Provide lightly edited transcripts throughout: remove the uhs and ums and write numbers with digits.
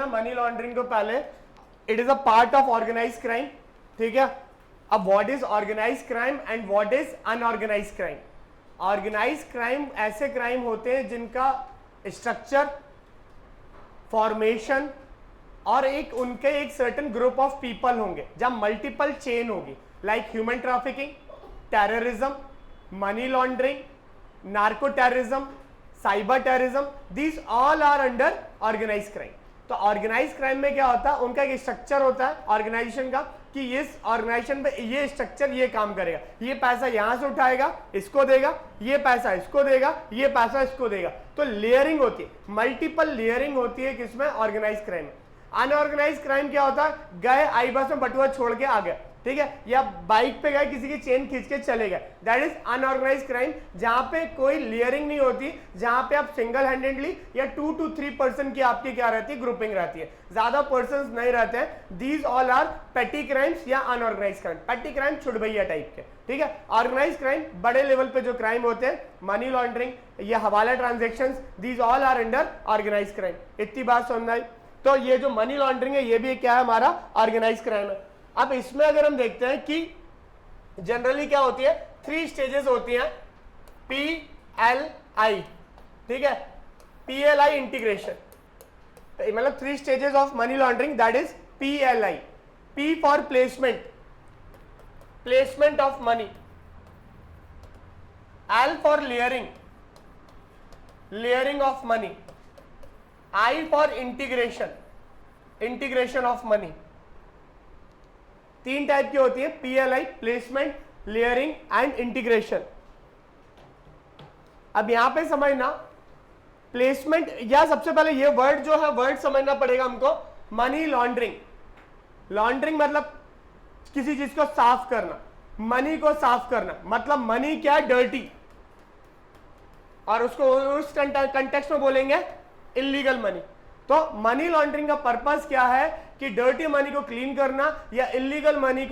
समझना money laundering को पहले, it is a part of organize crime, ठीक है। अब what is organize crime and what is unorganize crime. Organize crime ऐसे क्राइम होते हैं जिनका स्ट्रक्चर, फॉर्मेशन और उनके एक सर्टेन ग्रुप ऑफ पीपल होंगे, जहां मल्टीपल चेन होगी, like human trafficking, terrorism, money laundering, narco terrorism, cyber terrorism, these all are under organize crime. तो ऑर्गेनाइज क्राइम में क्या होता है, उनका एक स्ट्रक्चर होता है ऑर्गेनाइजेशन का, कि इस ऑर्गेनाइजेशन पे ये स्ट्रक्चर ये काम करेगा, ये पैसा यहां से उठाएगा इसको देगा, ये पैसा इसको देगा, ये पैसा इसको देगा। तो लेयरिंग होती है, मल्टीपल लेयरिंग होती है किसमें, ऑर्गेनाइज क्राइम में। अनऑर्गेनाइज क्राइम क्या होता है, गए आई बस में बटुआ छोड़ के आ गए, ठीक है, या बाइक पे गए किसी की चेन खींच के चले गए, दैट इज अनऑर्गेनाइज क्राइम, जहां पे कोई लेयरिंग नहीं होती, जहां पे आप सिंगल हैंडेडली या 2 to 3 पर्सन की आपकी क्या रहती है, ग्रुपिंग रहती है, ज्यादा पर्सन नहीं रहते हैं। दीज ऑल आर पेटी क्राइम्स या अनऑर्गेनाइज क्राइम। पेटी क्राइम छुड़भैया टाइप के, ठीक है। ऑर्गेनाइज क्राइम बड़े लेवल पे जो क्राइम होते हैं, मनी लॉन्ड्रिंग या hawala transaction, these all are under organize crime. इतनी बात समझ आई। तो ये जो मनी लॉन्ड्रिंग है ये भी क्या है, हमारा ऑर्गेनाइज क्राइम है। अब इसमें अगर हम देखते हैं कि जनरली क्या होती है, 3 स्टेजेस होती हैं, PLI, ठीक है, PLI इंटीग्रेशन, मतलब 3 stages of money laundering, that is PLI। P for placement, placement of money, L for layering, layering of money, I for integration, integration of money. 3 type की होती है, PLI, placement, layering and integration. अब यहां पे समझना placement, या सबसे पहले ये वर्ड जो है वर्ड समझना पड़ेगा हमको। मनी लॉन्ड्रिंग, लॉन्ड्रिंग मतलब किसी चीज को साफ करना, मनी को साफ करना, मतलब मनी क्या है, डर्टी, और उसको उस कंटेक्स्ट में बोलेंगे इलीगल मनी। तो मनी लॉन्ड्रिंग का पर्पस क्या है कि डर्टी मनी को क्लीन करना या इलीगल मनी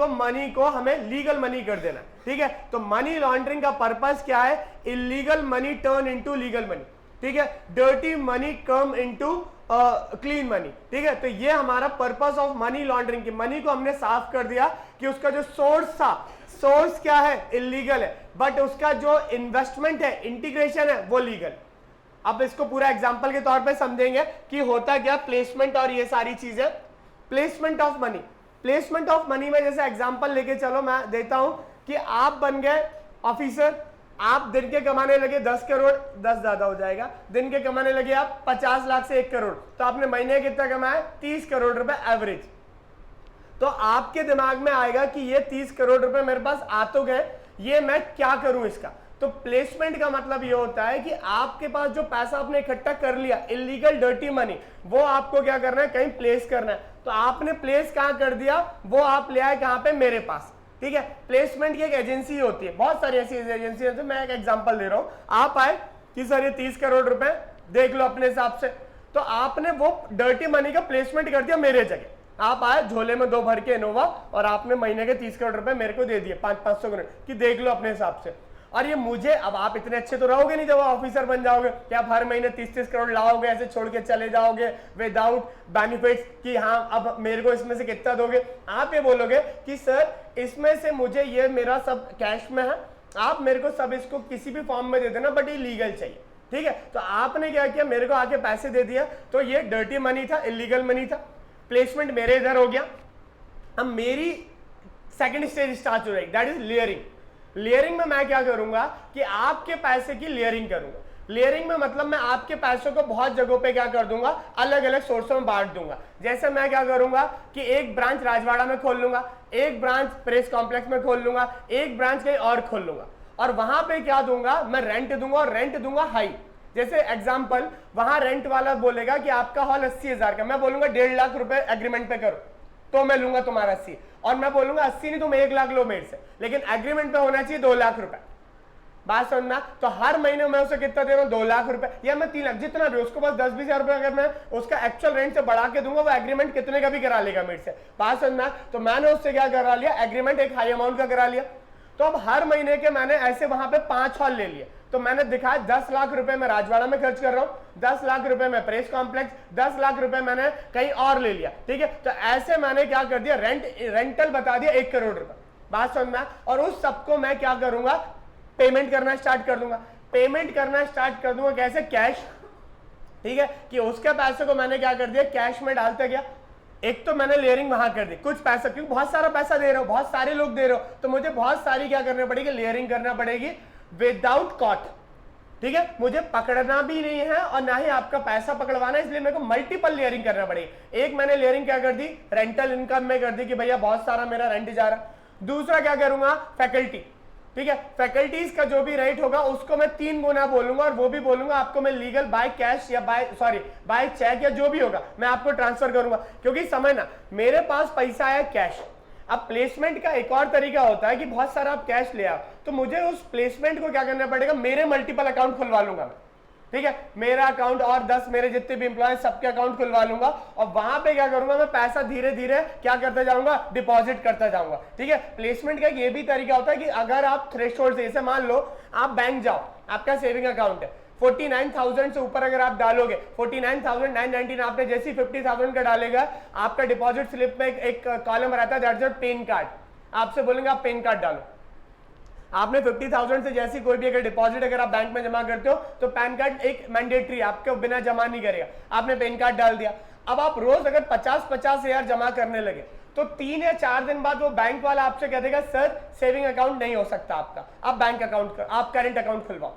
को हमें लीगल मनी कर देना, ठीक है। तो मनी लॉन्ड्रिंग का पर्पस क्या है, illegal money turn into legal money, ठीक है, dirty money come into clean money, ठीक है। तो ये हमारा पर्पस ऑफ मनी लॉन्ड्रिंग की, मनी को हमने साफ कर दिया कि उसका जो सोर्स था, सोर्स क्या है, इलीगल है, बट उसका जो इन्वेस्टमेंट है, इंटीग्रेशन है, वो लीगल। अब इसको पूरा एग्जांपल के तौर पे समझेंगे कि होता क्या, प्लेसमेंट और ये सारी चीजें। Placement of money, placement of money में जैसे एग्जांपल लेके चलो, मैं देता हूं कि आप बन गए ऑफिसर, आप दिन के कमाने लगे 10 करोड़, 10 ज्यादा हो जाएगा, दिन के कमाने लगे आप 50 लाख से 1 करोड़, तो आपने महीने कितना कमाया, 30 करोड़ रुपए एवरेज। तो आपके दिमाग में आएगा कि ये 30 करोड़ रुपए मेरे पास आ तो गए, ये मैं क्या करूं इसका। तो प्लेसमेंट का मतलब ये होता है कि आपके पास जो पैसा आपने इकट्ठा कर लिया, इलीगल डर्टी मनी, वो आपको क्या करना है, कहीं प्लेस करना है। तो आपने प्लेस कहां कर दिया, वो आप ले आए कहां पे, मेरे पास, ठीक है। प्लेसमेंट की एक एजेंसी होती है, बहुत सारी ऐसी एजेंसी होती है, मैं एक एग्जांपल दे रहा हूं। आप आए कि सर ये 30 करोड़ रुपए देख लो अपने हिसाब से, तो आपने वो डर्टी मनी का प्लेसमेंट कर दिया मेरे जगह। आप आए झोले में 2 भर के इनोवा और आपने महीने के 30 करोड़ रुपए मेरे को दे दिए, 500 करोड़ कि देख लो अपने हिसाब से। और ये मुझे, अब आप इतने अच्छे तो रहोगे नहीं जब ऑफिसर बन जाओगे कि आप हर महीने 30-30 करोड़ लाओगे, ऐसे छोड़ के चले जाओगे विदाउट बेनिफिट्स कि हाँ अब मेरे को इसमें से कितना दोगे। आप ये बोलोगे कि सर इसमें से मुझे ये मेरा सब कैश में है, आप मेरे को सब इसको किसी भी फॉर्म में दे देना, बट ये लीगल चाहिए, ठीक है। तो आपने क्या किया, मेरे को आके पैसे दे दिया, तो ये डर्टी मनी था, इलीगल मनी था, प्लेसमेंट मेरे इधर हो गया। अब मेरी सेकंड स्टेज स्टार्ट हो जाएगी, दैट इज लेयरिंग। लेयरिंग में मैं क्या करूंगा कि आपके पैसे की लेयरिंग करूंगा। लेयरिंग में मतलब मैं आपके पैसों को बहुत जगहों पे क्या कर दूंगा, अलग अलग सोर्सों में बांट दूंगा। जैसे मैं क्या करूंगा कि एक ब्रांच राजवाड़ा में खोल लूंगा, एक ब्रांच प्रेस कॉम्प्लेक्स में खोल लूंगा, एक ब्रांच कहीं और खोल लूंगा, और वहां पे क्या दूंगा, मैं रेंट दूंगा, और रेंट दूंगा हाई। जैसे एग्जाम्पल, वहां रेंट वाला बोलेगा कि आपका हॉल 80,000 का, मैं बोलूंगा 1.5 लाख रुपए एग्रीमेंट पे करो, तो मैं लूंगा तुम्हारा 80, और मैं बोलूंगा 80 नहीं तुम 1 लाख लो मेरे से, लेकिन एग्रीमेंट पे होना चाहिए 2 लाख रुपए। बात समझना। तो हर महीने मैं उसे कितना दे रहा हूं, 2 लाख रुपए, या मैं 3 लाख, जितना भी उसको बस 10-20 हजार रुपए अगर मैं उसका एक्चुअल रेंट से बढ़ा के दूंगा, वो एग्रीमेंट कितने का भी करा लेगा मेरे से। बात समझना। तो मैंने उससे क्या करा लिया, एग्रीमेंट एक हाई अमाउंट का करा लिया। तो अब हर महीने के मैंने ऐसे वहां पे 5 हॉल ले लिए, तो मैंने दिखाया 10 लाख रुपए मैं राजवाड़ा में खर्च कर रहा हूं, 10 लाख रुपए में प्रेस कॉम्प्लेक्स, 10 लाख रुपए मैंने कहीं और ले लिया, ठीक है। तो ऐसे मैंने क्या कर दिया, रेंटल बता दिया 1 करोड़ रुपए, बात समझ में। और उस सबको मैं क्या करूंगा, पेमेंट करना स्टार्ट कर दूंगा। पेमेंट करना स्टार्ट कर दूंगा कैसे, कैश, ठीक है। कि उसके पैसे को मैंने क्या कर दिया, कैश में डालते गया। एक तो मैंने लेयरिंग वहां कर दी, कुछ पैसा, क्योंकि बहुत सारा पैसा दे रहा हो, बहुत सारे लोग दे रहे हो, तो मुझे बहुत सारी क्या करनी पड़ेगी, लेयरिंग करना पड़ेगी विदाउट कॉट, ठीक है। मुझे पकड़ना भी नहीं है और ना ही आपका पैसा पकड़वाना है, इसलिए मेरे को मल्टीपल लेयरिंग करना पड़ेगी। एक मैंने लेयरिंग क्या कर दी, रेंटल इनकम में कर दी कि भैया बहुत सारा मेरा रेंट जा रहा। दूसरा क्या करूंगा, फैकल्टी, ठीक है। फैकल्टीज का जो भी रेट होगा उसको मैं 3 गुना बोलूंगा, और वो भी बोलूंगा आपको मैं लीगल बाय कैश या बाय चेक या जो भी होगा मैं आपको ट्रांसफर करूंगा। क्योंकि समझना, मेरे पास पैसा है कैश। अब प्लेसमेंट का एक और तरीका होता है कि बहुत सारा आप कैश ले आओ, तो मुझे उस प्लेसमेंट को क्या करना पड़ेगा, मेरे मल्टीपल अकाउंट खुलवा लूंगा मैं, ठीक है। मेरा अकाउंट और 10 मेरे जितने भी एम्प्लॉय सबके अकाउंट खुलवा लूंगा, और वहां पे क्या करूंगा, मैं पैसा धीरे धीरे क्या करता जाऊंगा, डिपॉजिट करता जाऊंगा, ठीक है। प्लेसमेंट का ये भी तरीका होता है कि अगर आप थ्रेशोल्ड से, जैसे मान लो आप बैंक जाओ, आपका सेविंग अकाउंट है 49,000 से ऊपर अगर आप डालोगे, 49,999 आपने जैसी 50,000 का डालेगा, आपका डिपॉजिट स्लिप में एक कॉलम रहता है, दैट्स योर पेन कार्ड। आपसे बोलेंगे आप पेन कार्ड डालो। आपने 50,000 से जैसी कोई भी अगर डिपॉजिट अगर आप बैंक में जमा करते हो तो पैन कार्ड एक मैंडेटरी, आपको बिना जमा नहीं करेगा। आपने पेन कार्ड डाल दिया। अब आप रोज अगर 50-50 हजार जमा करने लगे तो 3 या 4 दिन बाद वो बैंक वाला आपसे कह देगा सर सेविंग अकाउंट नहीं हो सकता आपका, आप बैंक अकाउंट, आप करंट अकाउंट खुलवाओ,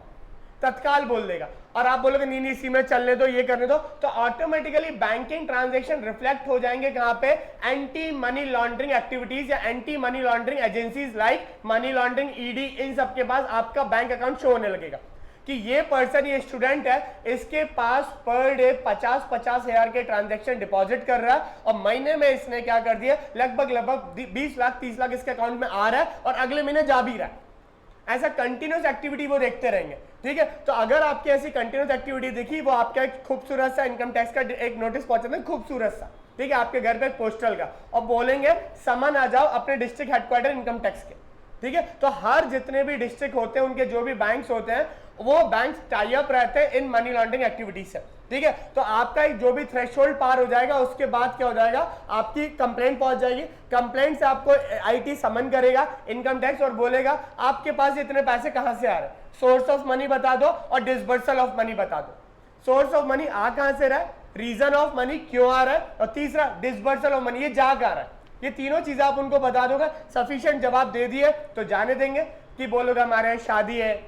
तत्काल बोल देगा। और आप बोलोगे नहीं नहीं इसी में चलने दो, ये करने दो, तो ऑटोमेटिकली बैंकिंग ट्रांजैक्शन रिफ्लेक्ट हो जाएंगे कहां पे, एंटी मनी लॉन्ड्रिंग एक्टिविटीज या anti money laundering agencies like money laundering, ED, इन सब के पास आपका बैंक अकाउंट शो होने लगेगा कि ये पर्सन, ये स्टूडेंट है, इसके पास पर डे 50-50 हजार के ट्रांजैक्शन डिपॉजिट कर रहा है, और महीने में इसने क्या कर दिया, लगभग 20 लाख 30 लाख इसके अकाउंट में आ रहा है, और अगले महीने जा भी रहा है। ऐसा कंटिन्यूस एक्टिविटी वो देखते रहेंगे, ठीक है। तो अगर आपकी ऐसी कंटिन्यूस एक्टिविटी दिखी, वो आपका एक खूबसूरत सा इनकम टैक्स का एक नोटिस पहुंचाते हैं, खूबसूरत सा, ठीक है, आपके घर पे पोस्टल का, और बोलेंगे समन आ जाओ अपने डिस्ट्रिक्ट हेडक्वार्टर इनकम टैक्स के, ठीक है। तो हर जितने भी डिस्ट्रिक्ट होते हैं, उनके जो भी बैंक्स होते हैं, वो बैंक टाई अप रहते हैं इन मनी लॉन्ड्रिंग एक्टिविटीज से, ठीक है। तो आपका एक जो भी थ्रेशोल्ड पार हो जाएगा, उसके बाद क्या हो जाएगा, आपकी कंप्लेंट पहुंच जाएगी। कंप्लेंट से आपको आईटी समन करेगा इनकम टैक्स, और बोलेगा आपके पास इतने पैसे कहां से आ रहे हैं, सोर्स ऑफ मनी बता दो और डिसबर्सल ऑफ मनी बता दो। सोर्स ऑफ मनी आ कहां से रहा है, रीजन ऑफ मनी क्यों आ रहा है, और तीसरा डिसबर्सल ऑफ मनी, ये जा कहां रहा है। ये तीनों चीजें आप उनको बता दोगे, सफिशिएंट जवाब दे दिए तो जाने देंगे कि बोलोगे हमारे यहाँ शादी है,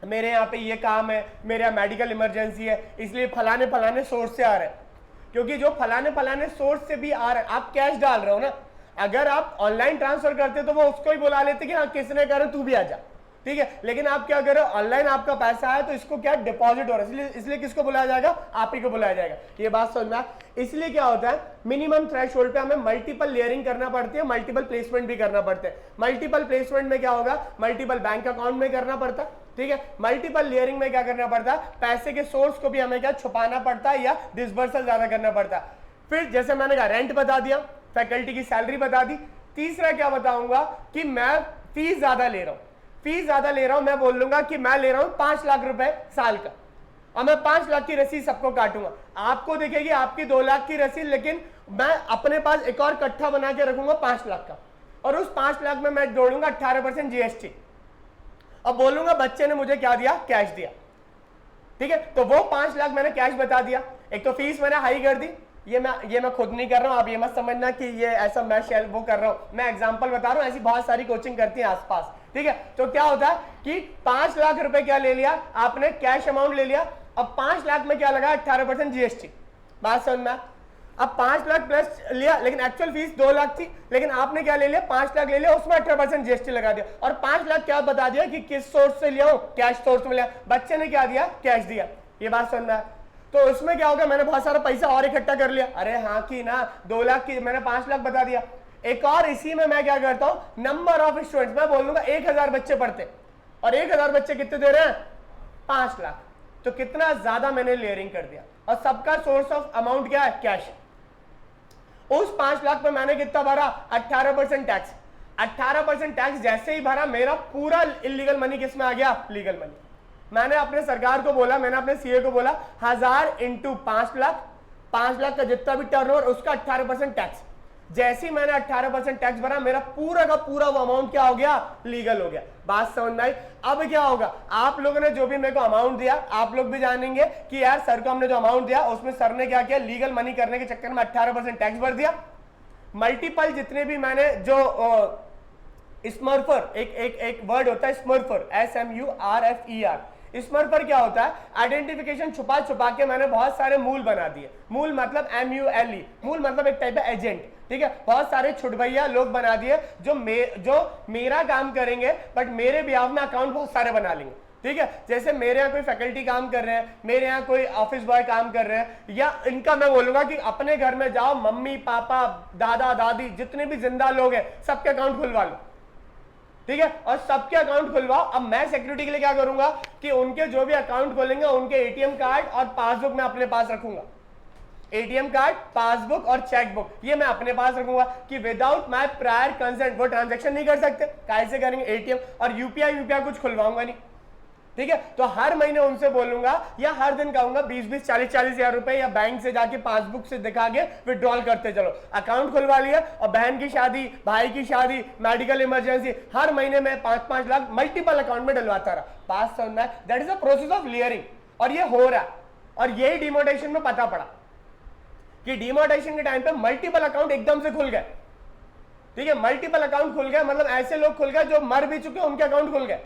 मेरे यहाँ पे ये काम है, मेरे यहाँ मेडिकल इमरजेंसी है, इसलिए फलाने फलाने सोर्स से आ रहे हैं। क्योंकि जो फलाने फलाने सोर्स से भी आ रहे हैं, आप कैश डाल रहे हो ना, अगर आप ऑनलाइन ट्रांसफर करते तो वो उसको ही बुला लेते कि हाँ किसने करे तू भी आ जा, ठीक है। लेकिन आप क्या करो, ऑनलाइन आपका पैसा है तो इसको क्या डिपॉजिट हो रहा है, इसलिए किसको बुलाया जाएगा, आप ही को बुलाया जाएगा। ये बात समझना। इसलिए क्या होता है, मिनिमम थ्रेशोल्ड पे हमें मल्टीपल लेयरिंग करना पड़ती है, मल्टीपल प्लेसमेंट भी करना पड़ते हैं। मल्टीपल प्लेसमेंट में क्या होगा, मल्टीपल बैंक अकाउंट में करना पड़ता है, ठीक है। मल्टीपल लेयरिंग में क्या करना पड़ता है, पैसे के सोर्स को भी हमें क्या छुपाना पड़ता है या डिसबर्सल ज्यादा करना पड़ता है। फिर जैसे मैंने कहा रेंट बता दिया, फैकल्टी की सैलरी बता दी। तीसरा क्या बताऊंगा कि मैं फीस ज्यादा ले रहा हूं, फीस ज्यादा ले रहा हूं, मैं बोल लूंगा कि मैं ले रहा हूं 5 लाख रुपए साल का, और मैं 5 लाख की रसीद सबको काटूंगा। आपको दिखेगी आपकी 2 लाख की रसीद, लेकिन मैं अपने पास एक और कट्ठा बना के रखूंगा 5 लाख का, और उस 5 लाख में मैं जोड़ूंगा 18% जीएसटी, और बोलूंगा बच्चे ने मुझे क्या दिया, कैश दिया, ठीक है। तो वो 5 लाख मैंने कैश बता दिया। एक तो फीस मैंने हाई कर दी, ये मैं खुद नहीं कर रहा हूं, आप ये मत समझना कि ये ऐसा मैं वो कर रहा हूं, मैं एग्जांपल बता रहा हूं, ऐसी बहुत सारी कोचिंग करती है आसपास, ठीक है। तो क्या होता है कि 5 लाख रुपए क्या ले लिया आपने, कैश अमाउंट ले लिया, अब 5 लाख में क्या लगा, 18% जीएसटी, बात समझ में। अब 5 लाख प्लस लिया, लेकिन एक्चुअल फीस 2 लाख थी, लेकिन आपने क्या ले लिया, 5 लाख ले लिया, उसमें 18% जीएसटी लगा दिया, और 5 लाख क्या बता दिया कि किस सोर्स से लिया, कैश सोर्स में लिया, बच्चे ने क्या दिया, कैश दिया। ये बात समझ में। तो उसमें क्या होगा, मैंने बहुत सारा पैसा और इकट्ठा कर लिया, अरे हाँ की ना 2 लाख की मैंने 5 लाख बता दिया। एक और इसी में मैं क्या करता हूं, नंबर ऑफ स्टूडेंट्स, मैं बोल दूंगा 1000 बच्चे पढ़ते, और 1000 बच्चे कितने दे रहे हैं, 5 लाख। तो कितना ज्यादा मैंने लेयरिंग कर दिया, और सबका सोर्स ऑफ अमाउंट क्या है, कैश। उस 5 लाख पे मैंने कितना भरा, 18% टैक्स। 18% टैक्स जैसे ही भरा, मेरा पूरा इलीगल मनी किस में आ गया, लीगल मनी। मैंने अपने सरकार को बोला, मैंने अपने सीए को बोला 1000 इंटू 5 लाख, 5 लाख का जितना भी टर्नओवर उसका 18% टैक्स। जैसे ही मैंने 18% टैक्स भरा, मेरा पूरा का पूरा वो अमाउंट क्या हो गया, लीगल हो गया। बात समझ में आई? अब क्या होगा, आप लोगों ने जो भी मेरे को अमाउंट दिया, आप लोग भी जानेंगे कि यार सर को हमने जो अमाउंट दिया उसमें सर ने क्या किया, लीगल मनी करने के चक्कर में 18% टैक्स भर दिया। मल्टीपल जितने भी मैंने जो स्मर्फर, एक वर्ड होता है स्मर्फर, SMURFER। स्मर्फर क्या होता है, आइडेंटिफिकेशन छुपा छुपा के मैंने बहुत सारे मूल बना दिए। मूल मतलब MULE, मूल मतलब एक टाइप का एजेंट, ठीक है। बहुत सारे छुटभैया लोग बना दिए जो मेरा काम करेंगे, बट मेरे बिहाफ में अकाउंट बहुत सारे बना लेंगे, ठीक है। जैसे मेरे यहाँ कोई फैकल्टी काम कर रहे हैं, मेरे यहाँ कोई ऑफिस बॉय काम कर रहे हैं, या इनका मैं बोलूंगा कि अपने घर में जाओ, मम्मी पापा दादा दादी जितने भी जिंदा लोग हैं सबके अकाउंट खुलवा लो, ठीक है, और सबके अकाउंट खुलवाओ। अब मैं सिक्योरिटी के लिए क्या करूंगा कि उनके जो भी अकाउंट खोलेंगे उनके एटीएम कार्ड और पासबुक मैं अपने पास रखूंगा। एटीएम कार्ड, पासबुक और चेकबुक ये मैं अपने पास रखूंगा कि विदाउट माय प्रायर कंसेंट वो ट्रांजैक्शन नहीं कर सकते। कैसे करेंगे, एटीएम और यूपीआई कुछ खुलवाऊंगा नहीं, ठीक है। तो हर महीने उनसे बोलूंगा या हर दिन कहूंगा 20-20, 40-40 हजार रुपए या बैंक से जाके पासबुक से दिखा के विड्रॉल करते चलो। अकाउंट खुलवा लिया, और बहन की शादी, भाई की शादी, मेडिकल इमरजेंसी, हर महीने में 5-5 लाख मल्टीपल अकाउंट में डलवाता रहा। बात समझना है, that is a process of clearing, और ये हो रहा है। और यही डिमोनेटाइजेशन में पता पड़ा कि डिमोनेटाइजेशन के टाइम पे मल्टीपल अकाउंट एकदम से खुल गए, ठीक है। मल्टीपल अकाउंट खुल गए मतलब ऐसे लोग खुल गए जो मर भी चुके उनके अकाउंट खुल गए।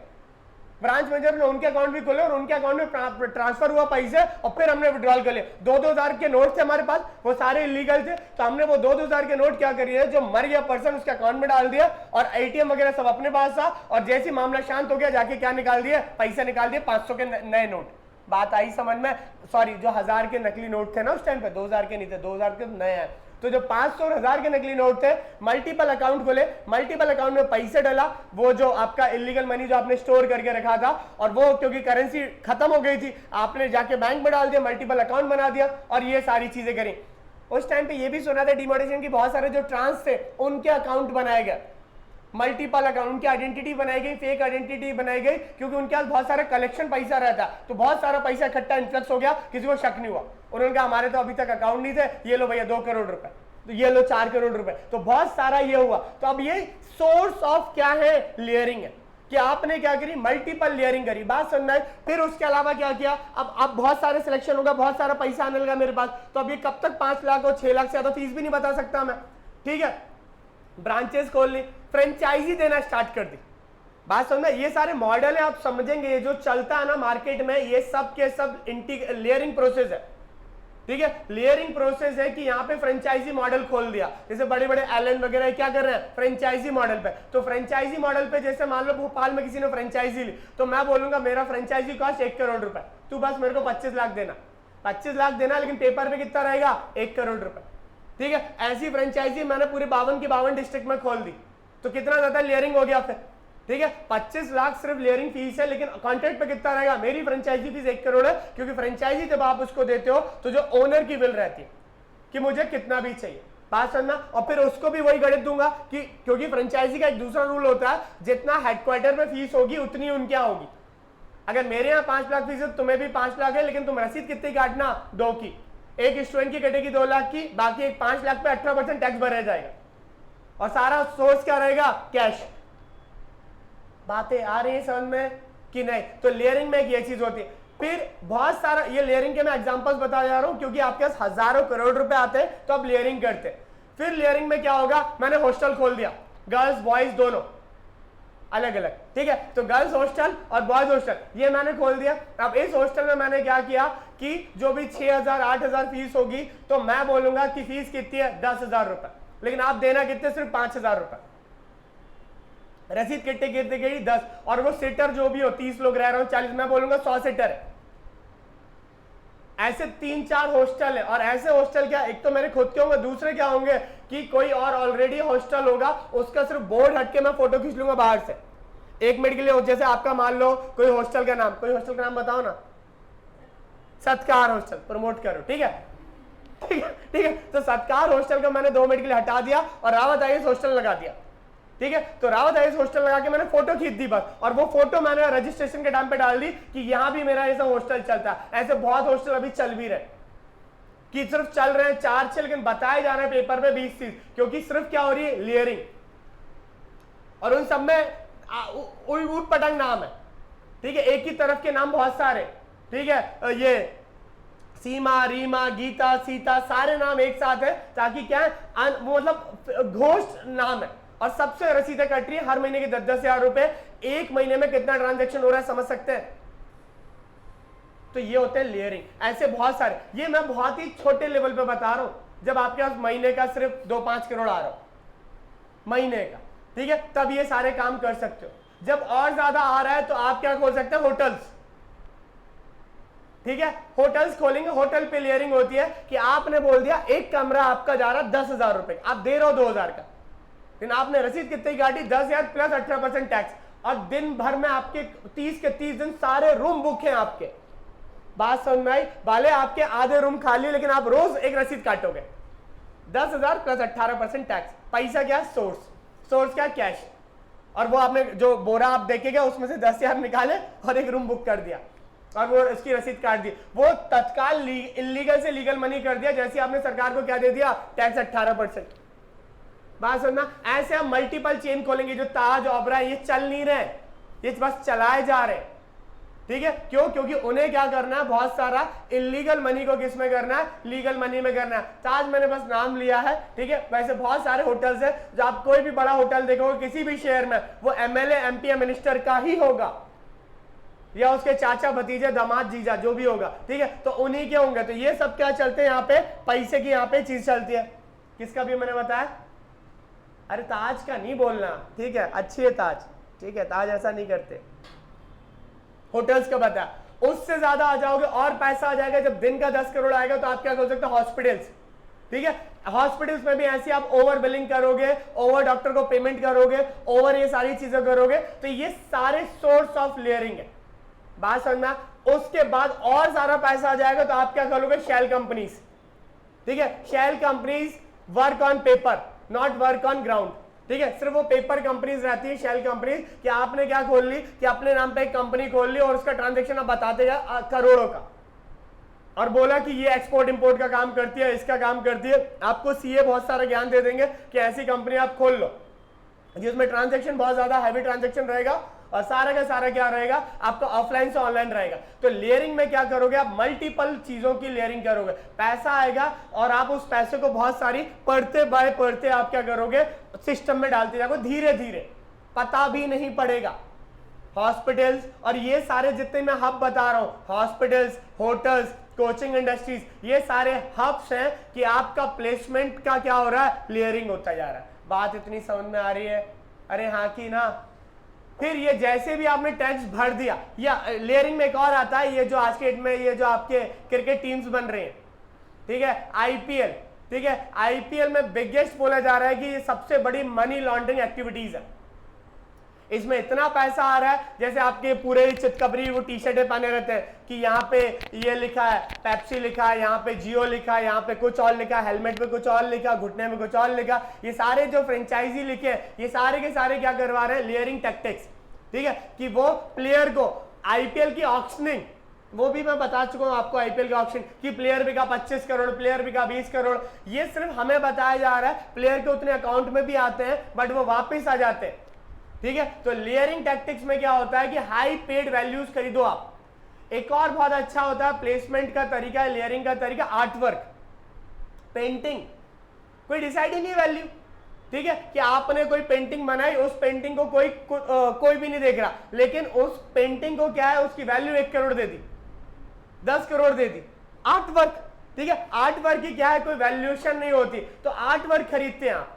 ब्रांच मैनेजर ने उनके अकाउंट भी खोले और उनके अकाउंट में ट्रांसफर हुआ पैसे, और फिर हमने विड्रॉल कर लिए। 2-2 हजार के नोट थे हमारे पास, वो सारे इलीगल थे, तो हमने वो 2-2 हजार के नोट क्या करिए, जो मर गया पर्सन उसके अकाउंट में डाल दिया, और एटीएम वगैरह सब अपने पास था। और जैसे मामला शांत हो गया, जाके क्या निकाल दिए, पैसे निकाल दिए 500 के नए नोट। बात आई समझ में? सॉरी, जो 1000 के नकली नोट थे ना उस टाइम पे, 2000 के नहीं थे, 2000 के नए हैं। तो जो 500 और 1000 के नकली नोट थे, मल्टीपल अकाउंट खोले, मल्टीपल अकाउंट में पैसे डाला, वो जो आपका इलीगल मनी जो आपने स्टोर करके रखा था, और वो क्योंकि करेंसी खत्म हो गई थी, आपने जाके बैंक में डाल दिया, मल्टीपल अकाउंट बना दिया, और ये सारी चीजें करी। उस टाइम पे ये भी सुना था डिमोनेटाइजेशन की बहुत सारे जो ट्रांस थे उनके अकाउंट बनाए गए, मल्टीपल अकाउंट, उनकी आइडेंटिटी बनाई गई, फेक आइडेंटिटी बनाई गई, क्योंकि उनके पास बहुत सारा कलेक्शन पैसा रहता, तो बहुत सारा पैसा इकट्ठा इन्फ्लक्स हो गया, किसी को शक नहीं हुआ। उन्होंने कहा हमारे तो अभी तक अकाउंट नहीं थे, ये लो भैया 2 करोड़ रुपए, तो ये लो 4 करोड़ रुपए, तो बहुत सारा ये हुआ। तो अब ये सोर्स ऑफ क्या है, लेयरिंग है, कि आपने क्या करी, मल्टीपल लेयरिंग करी। बात समझना है। फिर उसके अलावा क्या किया, अब बहुत सारे सिलेक्शन होगा, बहुत सारा पैसा आने लगा मेरे पास, तो अब ये कब तक 5 लाख और 6 लाख से ज्यादा फीस भी नहीं बता सकता मैं, ठीक है। ब्रांचेस खोल ली, फ्रेंचाइजी देना स्टार्ट कर दी। बात समझना, ये सारे मॉडल है, आप समझेंगे ये जो चलता है ना मार्केट में, ये सब के सब लेयरिंग प्रोसेस है, ठीक है। लेयरिंग प्रोसेस है कि यहाँ पे फ्रेंचाइजी मॉडल खोल दिया, जैसे बड़े बड़े एलन वगैरह क्या कर रहे हैं, फ्रेंचाइजी मॉडल पे। तो फ्रेंचाइजी मॉडल पे जैसे मान लो भोपाल में किसी ने फ्रेंचाइजी ली, तो मैं बोलूंगा मेरा फ्रेंचाइजी कॉस्ट 1 करोड़ रुपए, तू बस मेरे को 25 लाख देना, 25 लाख देना, लेकिन पेपर पे कितना रहेगा, 1 करोड़ रुपए, ठीक है। ऐसी फ्रेंचाइजी मैंने पूरे 52 की 52 डिस्ट्रिक्ट में खोल दी, तो कितना ज्यादा लेयरिंग हो गया फिर, ठीक है। 25 लाख सिर्फ लेयरिंग फीस है, लेकिन कॉन्ट्रैक्ट पे कितना रहेगा, मेरी फ्रेंचाइजी फीस 1 करोड़ है, क्योंकि फ्रेंचाइजी जब आप उसको देते हो तो जो ओनर की विल रहती है कि मुझे कितना भी चाहिए, बात सुनना। और फिर उसको भी वही गणित दूंगा कि क्योंकि फ्रेंचाइजी का एक दूसरा रूल होता है, जितना हेडक्वार्टर में फीस होगी उतनी उनके यहाँ होगी। अगर मेरे यहाँ 5 लाख फीस है, तुम्हें भी 5 लाख है, लेकिन तुम रसीद कितनी काटना, 2 की। एक स्टूडेंट की कटेगी 2 लाख की, बाकी एक 5 लाख पे 18% टैक्स भरा जाएगा, और सारा सोर्स क्या रहेगा, कैश। बातें आ रही है समझ में कि नहीं? तो लेयरिंग में एक ये चीज होती है। फिर बहुत सारा, ये लेयरिंग के मैं एग्जांपल्स बता जा रहा हूं क्योंकि आपके पास हजारों करोड़ रुपए आते हैं, तो आप लेयरिंग करते हैं। फिर लेयरिंग में क्या होगा, मैंने हॉस्टल खोल दिया, गर्ल्स बॉयज दोनों अलग अलग, ठीक है। तो गर्ल्स हॉस्टल और बॉयज हॉस्टल ये मैंने खोल दिया। अब इस हॉस्टल में मैंने क्या किया कि जो भी 6000 8000 फीस होगी, तो मैं बोलूंगा कि फीस कितनी है, 10,000 रुपए, लेकिन आप देना कितने, सिर्फ 5000 रुपए। रसीद कितने गिरते गई, 10, और वो सीटर जो भी हो, 30 लोग रह रहे हो, 40, मैं बोलूंगा 100 सीटर है। ऐसे 3-4 हॉस्टल है, और ऐसे हॉस्टल क्या, एक तो मेरे खुद के होंगे, दूसरे क्या होंगे कि कोई और ऑलरेडी हॉस्टल होगा, उसका सिर्फ बोर्ड हटके मैं फोटो खींच लूंगा बाहर से 1 मिनट के लिए। जैसे आपका मान लो कोई हॉस्टल का नाम, कोई हॉस्टल का नाम बताओ ना, सत्कार हॉस्टल, प्रमोट करो, ठीक है, ठीक है, ठीक है। तो सत्कार हॉस्टल का मैंने 2 मिनट के लिए हटा दिया और रावत आई हॉस्टल लगा दिया, ठीक है। तो रावत आईएएस हॉस्टल लगा के मैंने फोटो खींच दी बस, और वो फोटो मैंने रजिस्ट्रेशन के टाइम पे डाल दी कि यहां भी मेरा ऐसा हॉस्टल चलता है। ऐसे बहुत हॉस्टल अभी चल भी रहे, कि सिर्फ चल रहे हैं 4 लेकिन बताए जा रहे हैं पेपर पे 20 चीज, क्योंकि सिर्फ क्या हो रही है, लेयरिंग। और उन सब में उट पटंग नाम है, ठीक है, एक ही तरफ के नाम बहुत सारे, ठीक है, ये सीमा, रीमा, गीता, सीता, सारे नाम एक साथ है, ताकि क्या है, वो मतलब घोष नाम है। और सबसे रसीदें कट रही है हर महीने के 10-10 हजार रुपए, एक महीने में कितना ट्रांजैक्शन हो रहा है समझ सकते हैं। तो ये होते हैं लेयरिंग। ऐसे बहुत सारे, ये मैं बहुत ही छोटे लेवल पे बता रहा हूं, जब आपके पास महीने का सिर्फ 2-5 करोड़ आ रहा हो महीने का, ठीक है, तब ये सारे काम कर सकते हो। जब और ज्यादा आ रहा है तो आप क्या खोल सकते हैं, होटल्स, ठीक है, होटल्स खोलेंगे। होटल पे लेयरिंग होती है कि आपने बोल दिया एक कमरा आपका जा रहा 10,000 रुपए, आप दे रहे हो 2,000 का, लेकिन आपने रसीद कितनी काटी, 10,000 प्लस 18% टैक्स, और दिन भर में आपके 30 के 30 दिन सारे रूम बुक हैं आपके। बात समझ में आई, वाले आपके आधे रूम खाली, लेकिन आप रोज एक रसीद काटोगे, 10,000 प्लस 18% टैक्स। पैसा क्या, सोर्स क्या, कैश। और वो आपने जो बोरा आप देखेगा उसमें से 10,000 निकाले और एक रूम बुक कर दिया और वो इसकी रसीद काट दी, वो तत्काल इलीगल से लीगल मनी कर दिया, जैसे आपने सरकार को क्या दे दिया, टैक्स 18%। बात सुनना, ऐसे हम मल्टीपल चेन खोलेंगे। जो ताज, ओबरा, ये चल नहीं रहे, ये बस चलाए जा रहे, ठीक है। क्यों, क्योंकि उन्हें क्या करना है, बहुत सारा इलीगल मनी को किस में करना है, लीगल मनी में करना है। ताज मैंने बस नाम लिया है, ठीक है, वैसे बहुत सारे होटल्स हैं, जो आप कोई भी बड़ा होटल देखोगे किसी भी शहर में, वो एमएलए, एमपी, मिनिस्टर का ही होगा, या उसके चाचा, भतीजे, दामाद, जीजा, जो भी होगा, ठीक है, तो उन्हीं के होंगे। तो ये सब क्या चलते हैं यहाँ पे, पैसे की यहाँ पे चीज चलती है। किसका भी मैंने बताया, अरे ताज का नहीं बोलना, ठीक है, अच्छी है ताज, ठीक है, ताज ऐसा नहीं करते। होटल्स का बताया, उससे ज्यादा आ जाओगे और पैसा आ जाएगा, जब दिन का 10 करोड़ आएगा तो आप क्या कर सकते हो, हॉस्पिटल्स, ठीक है। हॉस्पिटल्स में भी ऐसी आप ओवर बिलिंग करोगे, ओवर डॉक्टर को पेमेंट करोगे, ओवर ये सारी चीजें करोगे, तो ये सारे सोर्स ऑफ लेयरिंग है। बात समझना, उसके बाद और सारा पैसा आ जाएगा तो आप क्या करोगे, शेल कंपनीज, ठीक है। Shell companies work on paper, not work on ground, ठीक है, सिर्फ वो पेपर कंपनीज रहती है, शेल कंपनीज। कि आपने क्या खोल ली, कि अपने नाम पे एक कंपनी खोल ली और उसका ट्रांजैक्शन आप बताते जा करोड़ों का, और बोला कि ये एक्सपोर्ट इंपोर्ट का काम करती है, इसका काम करती है। आपको सीए बहुत सारा ज्ञान दे देंगे कि ऐसी कंपनी आप खोल लो जिसमें ट्रांजैक्शन बहुत ज्यादा हैवी ट्रांजैक्शन रहेगा, और सारा का सारा क्या रहेगा, आपका ऑफलाइन से ऑनलाइन रहेगा। तो लेयरिंग में क्या करोगे, आप मल्टीपल चीजों की लेयरिंग करोगे, पैसा आएगा और आप उस पैसे को बहुत सारी पढ़ते बाय पढ़ते आप क्या करोगे, सिस्टम में डालते जाओगे, धीरे धीरे, पता भी नहीं पड़ेगा। हॉस्पिटल्स और ये सारे जितने मैं हब बता रहा हूं, हॉस्पिटल्स, होटल्स, कोचिंग इंडस्ट्रीज, ये सारे हब्स हैं कि आपका प्लेसमेंट का क्या हो रहा है, लेयरिंग होता जा रहा है। बात इतनी समझ में आ रही है, अरे हाँ की ना। फिर ये जैसे भी आपने टैक्स भर दिया, या लेयरिंग में एक और आता है, ये जो आज के डेट में ये जो आपके क्रिकेट टीम्स बन रहे हैं, ठीक है, आईपीएल, ठीक है, आईपीएल में बिगेस्ट बोला जा रहा है कि ये सबसे बड़ी मनी लॉन्ड्रिंग एक्टिविटीज है। इसमें इतना पैसा आ रहा है, जैसे आपके पूरे चितकबरी वो टी शर्टें पहने रहते हैं कि यहाँ पे ये लिखा है, पेप्सी लिखा है, यहाँ पे जियो लिखा है, यहाँ पे कुछ और लिखा, हेलमेट पे कुछ और लिखा, घुटने में कुछ और लिखा। ये सारे जो फ्रेंचाइजी लिखे हैं, ये सारे के सारे क्या करवा रहे हैं, लेयरिंग टैक्टिक्स, ठीक है, कि वो प्लेयर को आईपीएल की ऑक्शनिंग, वो भी मैं बता चुका हूं आपको, आईपीएल का ऑक्शन कि प्लेयर बिका 25 करोड़, प्लेयर बिका 20 करोड़। ये सिर्फ हमें बताया जा रहा है, प्लेयर के उतने अकाउंट में भी आते हैं बट वो वापस आ जाते हैं, ठीक है। तो लेयरिंग टैक्टिक्स में क्या होता है कि हाई पेड वैल्यूज खरीदो आप। एक और बहुत अच्छा होता है प्लेसमेंट का तरीका है, लेयरिंग का तरीका, आर्टवर्क, पेंटिंग। कोई डिसाइड ही नहीं वैल्यू, ठीक है, कि आपने कोई पेंटिंग बनाई, उस पेंटिंग को कोई भी नहीं देख रहा, लेकिन उस पेंटिंग को क्या है, उसकी वैल्यू 1 करोड़ दे दी, 10 करोड़ दे दी। आर्ट वर्क, ठीक है, आर्ट वर्क की क्या है, कोई वैल्यूएशन नहीं होती, तो आर्ट वर्क खरीदते हैं आप,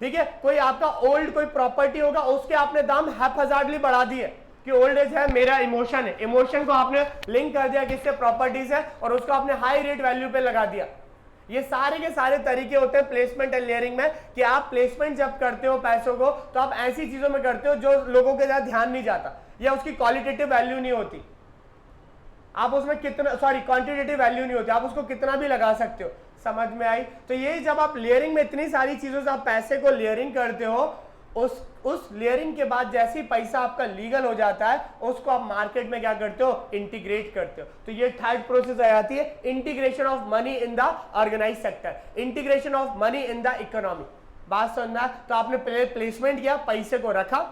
ठीक है। कोई आपका ओल्ड कोई प्रॉपर्टी होगा, उसके आपने दाम हैप्पीजार्डली बढ़ा दिए कि ओल्ड एज है, मेरा इमोशन है, इमोशन को आपने लिंक कर दिया किससे, प्रॉपर्टीज है, और उसको आपने हाई रेट वैल्यू पे लगा दिया। ये सारे के सारे तरीके होते हैं प्लेसमेंट एंड लेयरिंग में, कि आप प्लेसमेंट जब करते हो पैसों को, तो आप ऐसी चीजों में करते हो जो लोगों के ज्यादा ध्यान नहीं जाता, या उसकी क्वालिटेटिव वैल्यू नहीं होती। आप उसमें कितना, सॉरी, क्वांटिटेटिव वैल्यू नहीं होती, आप उसको कितना भी लगा सकते हो। समझ में आई? तो ये जब आप लेयरिंग में इतनी सारी चीजों से आप पैसे को लेयरिंग करते हो, उस लेयरिंग के बाद जैसे ही पैसा आपका लीगल हो जाता है, उसको आप मार्केट में क्या करते हो, इंटीग्रेट करते हो। तो ये थर्ड प्रोसेस आ जाती है, integration of money in the organize sector, integration of money in the economy. बात समझना। तो आपने प्लेसमेंट किया, पैसे को रखा,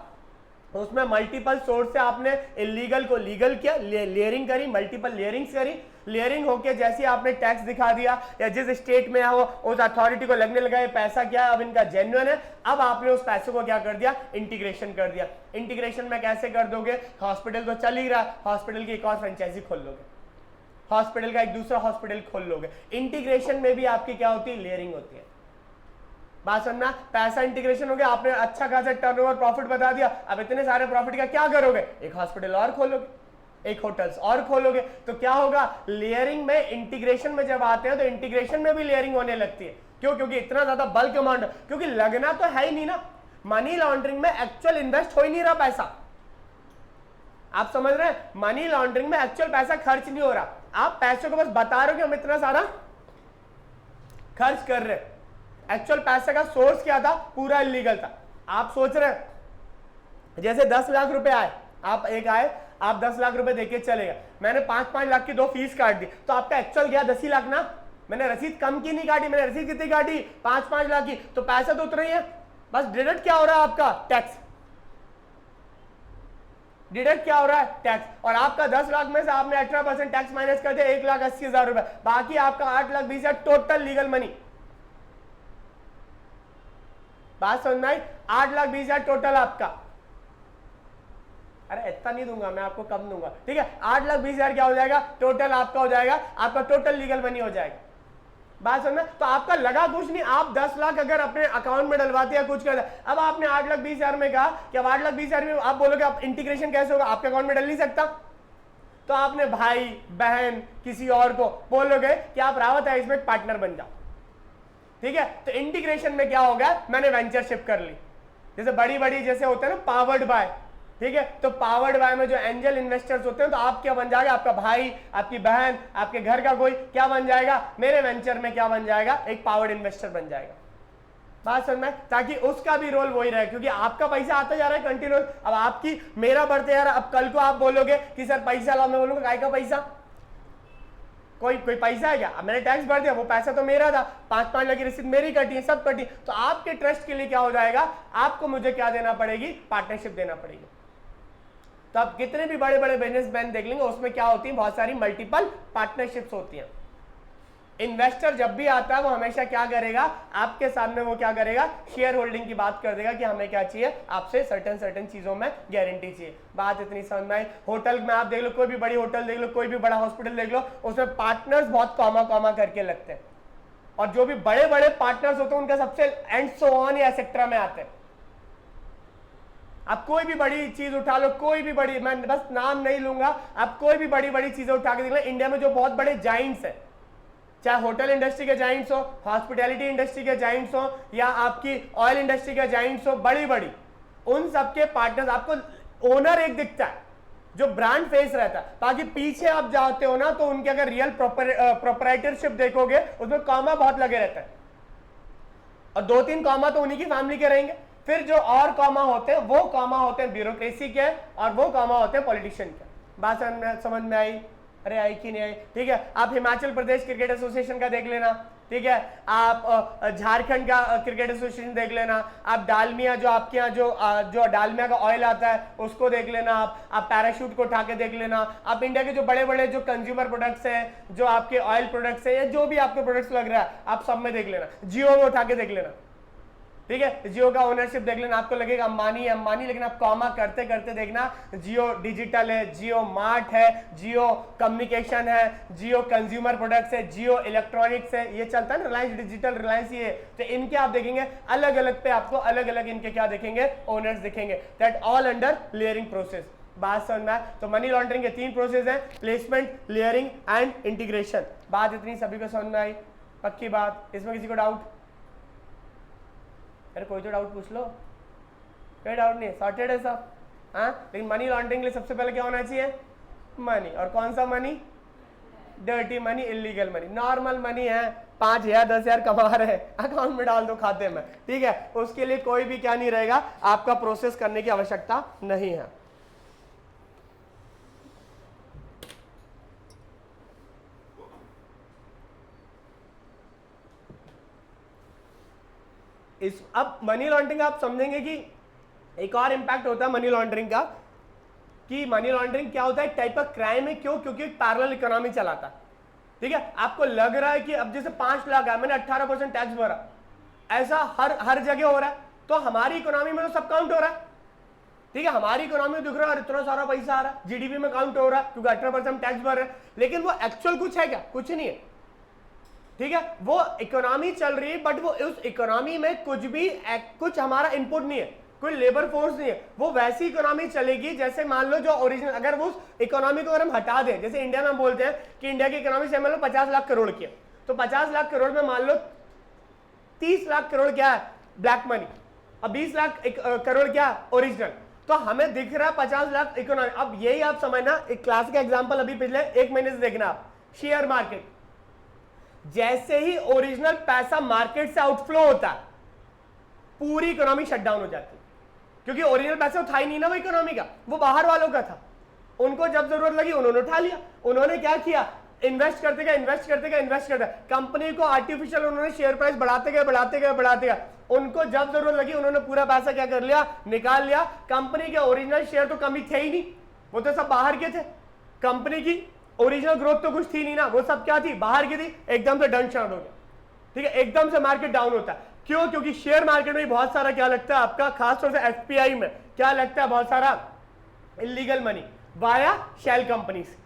उसमें मल्टीपल सोर्स से आपने इलीगल को लीगल किया, लेयरिंग करी, मल्टीपल लेयरिंग्स करी। लेयरिंग होके जैसे आपने टैक्स दिखा दिया या जिस स्टेट में है वो उस अथॉरिटी को लगने लगा ये पैसा क्या है, अब इनका जेन्युइन है, अब आपने उस पैसे को क्या कर दिया, इंटीग्रेशन कर दिया। इंटीग्रेशन में कैसे कर दोगे, हॉस्पिटल तो चल ही रहा, हॉस्पिटल की एक और फ्रेंचाइजी खोल लोगे, हॉस्पिटल का एक दूसरा हॉस्पिटल खोल लोगे। इंटीग्रेशन में भी आपकी क्या होती है, लेयरिंग होती है। बात सुनना, पैसा इंटीग्रेशन हो गया, आपने अच्छा खासा टर्नओवर प्रॉफिट बता दिया, अब इतने सारे प्रॉफिट का क्या करोगे, एक हॉस्पिटल और खोलोगे, एक होटल्स और खोलोगे। तो क्या होगा, लेयरिंग में, इंटीग्रेशन में जब आते हैं तो इंटीग्रेशन में भी लेयरिंग होने लगती है। क्यों, क्योंकि इतना ज्यादा बल्क अमाउंट, क्योंकि लगना तो है ही नहीं ना, मनी लॉन्ड्रिंग में एक्चुअल इन्वेस्ट हो ही नहीं रहा पैसा। आप समझ रहे हैं, मनी लॉन्ड्रिंग में एक्चुअल पैसा खर्च नहीं हो रहा, आप पैसे को बस बता रहे हो कि हम इतना सारा खर्च कर रहे हैं। एक्चुअल पैसे का सोर्स क्या था, पूरा इलीगल था। आप सोच रहे हैं जैसे 10 लाख रुपए आए, आप एक आए, आप 10 लाख रुपए देके चले गए, मैंने 5-5 लाख की 2 फीस काट दी, तो आपका एक्चुअल गया 10 ही लाख ना। मैंने रसीद कम की नहीं काटी, मैंने रसीद कितनी काटी, 5-5 लाख की, तो पैसा तो उतना ही है, बस डिडक्ट क्या हो रहा है आपका, टैक्स। डिडक्ट क्या हो रहा है, टैक्स। और आपका 10 लाख में से आपने 18% टैक्स माइनस कर दिया, 1,80,000 रुपए, बाकी आपका 8,20,000 टोटल लीगल मनी। बात समझ में आई, 8,20,000 टोटल आपका। अरे इतना नहीं दूंगा मैं, आपको कम दूंगा, ठीक है। 8,20,000 क्या हो जाएगा, टोटल आपका हो जाएगा, आपका टोटल लीगल मनी हो जाएगा। बात समझना। तो आपका लगा कुछ नहीं, आप 10 लाख अगर अपने अकाउंट में डलवाते हैं कुछ कर, अब आपने 8,20,000 में कहा कि अब 8,20,000 में आप बोलोगे आप इंटीग्रेशन कैसे होगा, आपके अकाउंट में डल नहीं सकता, तो आपने भाई बहन किसी और को बोलोगे कि आप रावत है इसमें पार्टनर बन जाओ, ठीक है। तो इंटीग्रेशन में क्या होगा, मैंने वेंचरशिप कर ली, जैसे बड़ी बड़ी जैसे होते हैं ना पावर्ड बाय, ठीक है। तो पावर्ड बाय में जो एंजल इन्वेस्टर्स होते हैं, तो आप क्या बन जाएगा, आपका भाई, आपकी बहन, आपके घर का कोई क्या बन जाएगा, मेरे वेंचर में क्या बन जाएगा, एक पावर्ड इन्वेस्टर बन जाएगा। बात समझ में, ताकि उसका भी रोल वही रहे, क्योंकि आपका पैसा आता जा रहा है कंटिन्यूस, अब आपकी मेरा बढ़ते जा रहा है, अब कल को आप बोलोगे कि सर पैसा लाओ, मैं बोलूंगा काय का पैसा, कोई पैसा है क्या, अब मैंने टैक्स भर दिया, वो पैसा तो मेरा था, 5-5 लाख की रसीद मेरी कटी है, सब कटी, तो आपके ट्रस्ट के लिए क्या हो जाएगा, आपको मुझे क्या देना पड़ेगी, पार्टनरशिप देना पड़ेगी। तो आप कितने भी बड़े बड़े बिजनेसमैन देख लेंगे, उसमें क्या होती है, बहुत सारी मल्टीपल पार्टनरशिप्स होती हैं। इन्वेस्टर जब भी आता है वो हमेशा क्या करेगा, आपके सामने वो क्या करेगा, शेयर होल्डिंग की बात कर देगा कि हमें क्या चाहिए, आपसे सर्टेन चीजों में गारंटी चाहिए। बात इतनी समझ में आई। होटल में आप देख लो, कोई भी बड़ी होटल देख लो, कोई भी बड़ा हॉस्पिटल देख लो, उसमें पार्टनर्स बहुत कॉमा करके लगते हैं, और जो भी बड़े बड़े पार्टनर्स होते हैं उनका सबसे एंड सो ऑन या सेक्टर में आते हैं। आप कोई भी बड़ी चीज उठा लो, कोई भी बड़ी, मैं बस नाम नहीं लूंगा, आप कोई भी बड़ी बड़ी चीजें उठा के देख लो, इंडिया में जो बहुत बड़े जाइंट्स हैं, चाहे होटल इंडस्ट्री के जाइंट्स हो, हॉस्पिटैलिटी इंडस्ट्री के जाइंट्स हो, या आपकी ऑयल इंडस्ट्री के जाइंट्स हो, बड़ी बड़ी, उन सबके पार्टनर्स, आपको ओनर एक दिखता है जो ब्रांड फेस रहता है, बाकी पीछे आप जाते हो ना तो उनके अगर रियल प्रोपराइटरशिप देखोगे उसमें कॉमा बहुत लगे रहता है, और 2-3 कॉमा तो उन्हीं की फैमिली के रहेंगे, फिर जो और कॉमा होते हैं वो कॉमा होते हैं ब्यूरोक्रेसी के, और वो कॉमा होते हैं पॉलिटिशियन के। बात समझ में आई, अरे आई कि नहीं आई, ठीक है। आप हिमाचल प्रदेश क्रिकेट एसोसिएशन का देख लेना, ठीक है, आप झारखंड का क्रिकेट एसोसिएशन देख लेना, आप डालमिया जो आपके यहाँ जो डालमिया का ऑयल आता है उसको देख लेना, आप पैराशूट को उठा के देख लेना, आप इंडिया के जो बड़े बड़े जो कंज्यूमर प्रोडक्ट्स हैं, जो आपके ऑयल प्रोडक्ट्स हैं, या जो भी आपके प्रोडक्ट्स लग रहा है, आप सब में देख लेना, जियो में उठा के देख लेना, ठीक है। जियो का ओनरशिप देख लेना, आपको लगेगा अंबानी अंबानी, लेकिन आप कॉमा करते करते देखना, जियो डिजिटल है, जियो मार्ट है, जियो कम्युनिकेशन है, जियो कंज्यूमर प्रोडक्ट्स है, जियो इलेक्ट्रॉनिक्स है, ये चलता है ना, रिलायंस डिजिटल, रिलायंस ये, तो इनके आप देखेंगे अलग अलग पे, आपको अलग अलग इनके क्या देखेंगे, ओनर्स दिखेंगे, that all under layering process. बात समझ में। तो मनी लॉन्ड्रिंग के 3 प्रोसेस हैं, प्लेसमेंट, लेयरिंग एंड इंटीग्रेशन। बात इतनी सभी को समझ में आई, पक्की बात, इसमें किसी को डाउट? अरे कोई तो डाउट पूछ लो, कोई डाउट नहीं, सॉर्टेड है सब, हाँ। लेकिन मनी लॉन्ड्रिंग के लिए सबसे पहले क्या होना चाहिए, मनी, और कौन सा money, dirty money, illegal money. Normal money है 5,000 10,000 कमा रहे हैं, अकाउंट में डाल दो खाते में, ठीक है। उसके लिए कोई भी क्या नहीं रहेगा, आपका प्रोसेस करने की आवश्यकता नहीं है। इस अब मनी लॉन्ड्रिंग आप समझेंगे कि एक और इंपैक्ट होता है मनी लॉन्ड्रिंग का, कि मनी लॉन्ड्रिंग क्या होता है, एक टाइप का क्राइम है। क्यों? क्योंकि पैरेलल इकोनॉमी चलाता है, ठीक है। आपको लग रहा है कि अब जैसे 5 लाख है, मैंने 18% टैक्स भरा, ऐसा हर जगह हो रहा है, तो हमारी इकोनॉमी में तो सब काउंट हो रहा है, ठीक है। हमारी इकोनॉमी में दिख रहा है इतना सारा पैसा आ रहा है, जीडीपी में काउंट हो रहा है क्योंकि 18% टैक्स भर रहे हैं, लेकिन वो एक्चुअल कुछ है क्या? कुछ नहीं है, ठीक है। वो इकोनॉमी चल रही है, बट वो उस इकोनॉमी में कुछ हमारा इनपुट नहीं है, कोई लेबर फोर्स नहीं है। वो वैसी इकोनॉमी चलेगी जैसे मान लो जो ओरिजिनल, अगर वो इकोनॉमी को अगर हम हटा दें, जैसे इंडिया में हम बोलते हैं कि इंडिया की इकोनॉमी से मान लो 50 लाख करोड़ की है, तो 50 लाख करोड़ में मान लो 30 लाख करोड़ क्या है ब्लैक मनी, और 20 लाख करोड़ क्या है ओरिजिनल। तो हमें दिख रहा है 50 लाख इकोनॉमी। अब यही आप समझना, एक क्लास का एग्जाम्पल अभी पिछले 1 महीने से देखना आप, शेयर मार्केट, जैसे ही ओरिजिनल पैसा मार्केट से आउटफ्लो होता है, पूरी इकोनॉमी शटडाउन हो जाती है, क्योंकि ओरिजिनल पैसा था ही नहीं ना वो इकोनॉमी का, वो बाहर वालों का था। उनको जब जरूरत लगी उन्होंने उठा लिया। उन्होंने क्या किया? इन्वेस्ट करते गए। कंपनी को आर्टिफिशियल उन्होंने शेयर प्राइस बढ़ाते गए। उनको जब जरूरत लगी उन्होंने पूरा पैसा क्या कर लिया? निकाल लिया। कंपनी के ओरिजिनल शेयर तो कमी थे ही नहीं, वो तो सब बाहर के थे। कंपनी की ओरिजिनल ग्रोथ तो कुछ थी नहीं ना, वो सब क्या थी? बाहर की थी। एकदम से डंड शाउट हो गया, ठीक है। एकदम से मार्केट डाउन होता है। क्यों? क्योंकि शेयर मार्केट में बहुत सारा क्या लगता है आपका, खासतौर से एफपीआई में क्या लगता है, बहुत सारा illegal money via shell companies.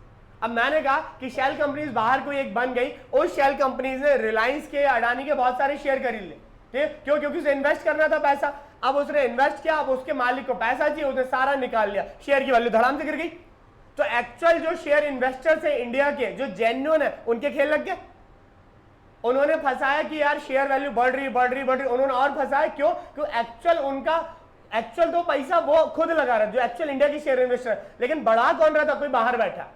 अब मैंने कहा कि शेल कंपनीज बाहर कोई एक बन गई, उस शेल कंपनीज ने रिलायंस के, अडानी के बहुत सारे शेयर खरीद लिए, ठीक। क्यों? क्योंकि उसे इन्वेस्ट करना था पैसा। अब उसने इन्वेस्ट किया, अब उसके मालिक को पैसा चाहिए, उसने सारा निकाल लिया, शेयर की वैल्यू धड़ाम से गिर गई। तो एक्चुअल जो शेयर इन्वेस्टर्स है इंडिया के, जो जेन्युइन है, उनके खेल लग गए। उन्होंने फंसाया कि यार शेयर वैल्यू बढ़ रही, उन्होंने और फंसाया। क्यों? क्योंकि एक्चुअल तो पैसा वो खुद लगा रहा है, जो एक्चुअल इंडिया की शेयर इन्वेस्टर है, लेकिन बढ़ा कौन रहा था? कोई बाहर बैठा,